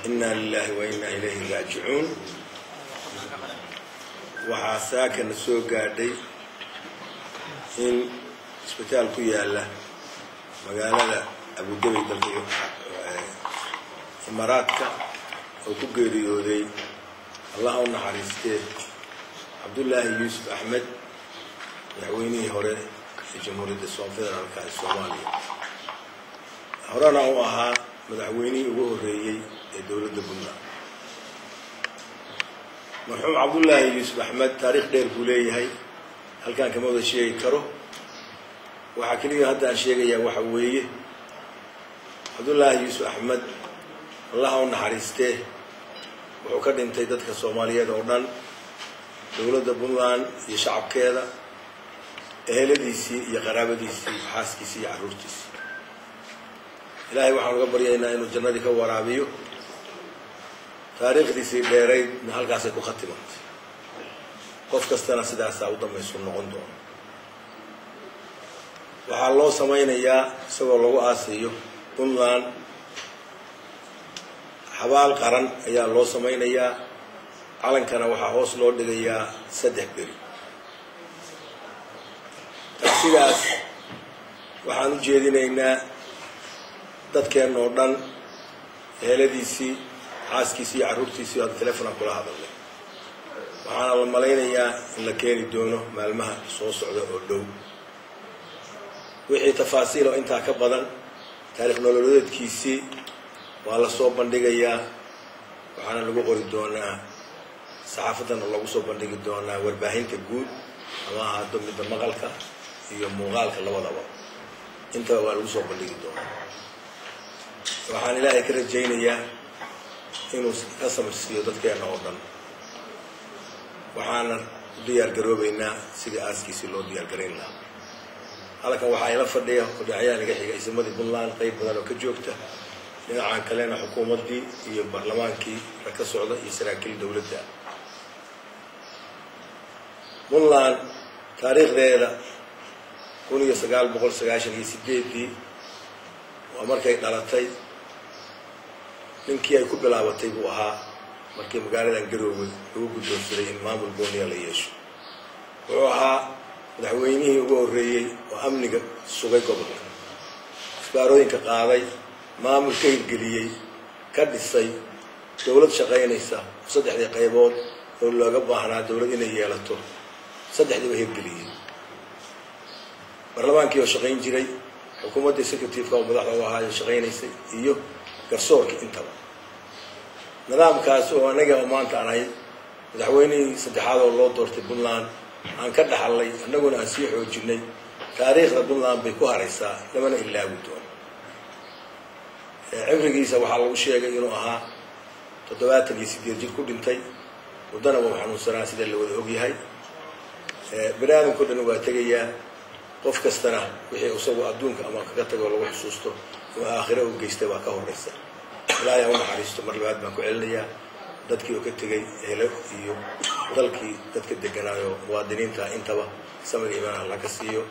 إنا لله وإنا إليه راجعون. وحاساك السوق قاعدي إن إسبيتال كيالا مقالة أبو دبي دلقيو إماراتك أو كوكيريو ذي اللهم حريسته عبد الله يوسف أحمد يعويني هوري في جمهورية الصومالية هورانا هو أها مدعويني وهوريي دولة بنان مرحوم عبد الله يوسف أحمد تاريخ دير بوليه هاي هل كان كم هذا شيء كره وحكيني هذا الشيء يا وحويه عبد الله يوسف أحمد الله نحرسته وكان انتهت كصومالية دوران دولة بنان يشعب كذا أهل ديسي يا قرابة ديسي حاس كيسي عروس ديسي إلهي وحنا قبري إنه الجنة كورابيو تاريخ ديسي ديري نهال قاسي كو ختمت قف كستنا سداسا ودم يسون نقندون waxaa loo samaynayaa isagoo lagu aasiyo Puntland xabaal qaran ayaa loo samaynayaa calankana waxaa hoos loo dhigayaa 3 beri sidaas waxaan u jeedinaynaa dadkeen oo dhan eheladiisii xaaskiisii caruurtiisii oo telefoon kula hadalay waxaan la malaynayaa in la keeni doono maalmaha soo socda oo dhow wixii tafaasiil oo inta ka badan taariikh nololeedkiisii waa la soo bandhigayaa waxaana lagu qori doonaa saxaafadana lagu soo bandhigi doonaa warbaahinta guud ama hadda mid maqalka iyo muuqaalka labadaba inta waa lagu soo bandhigi doonaa waxaan ilaahay ka rajaynayaa inuu ka samaysiyo dadkeena oo dhan waxaana diyaar garoobaynaa sidii aaskiisii loo diyaar gareyn lahaa halkan waxaa ila fadhiya qodacayaan iga xiga ismadii Puntland qayb badan oo ka joogta dhinacan kalena xukuumadii iyo baarlamaankii ka socda iyo saraakiil dawladda Puntland taariikhdeeda 1998 waa markay dhalatay ninkii ay ku bilaabatay buu ahaa markii magaaladan Garowe lagu guddoonsaday in maamul gooniya la yeesho wuxuu ahaa madaxweynihii ugu horeeyay oo amniga sugay gobolka isbaarooyinka qaaday maamul ka hirgeliyay ka dhisay dawlad shaqaynaysa saddexdii qaybood oo looga baahnaa dawlad inay yeelato saddexdiiba hirgeliyay baarlamaankii oo shaqayn jiray xukuumadda executive-ka oo madaxda u ahaa shaqaynaysay iyo garsoorka intaba nidaamkaas oo anaga maanta anahay madaxweynihii saddexaad oo loo doortay Puntland aan ka dhaxalay annaguna aan sii xoojinay taariikhda Puntland bay ku haraysaa lamana ilaawi doono cimrigiisa waxaa lagu sheegay inuu ahaa 78 jir ku dhintay wadana waa xanuunsanaa sida la wada ogyahay banaadamku dhan waa tagayaa qof kastana wixii isagu adduunka ama kaga tago lagu xusuusto oo aakhiro u geystay waa ka horeysa ilaahay u naxariisto mar labaad baan ku celinayaa dadkii oo ka tagay eelo iyo dalkii dadka deganaayo muwaadiniinta intaba samir iimaan la ka siiyo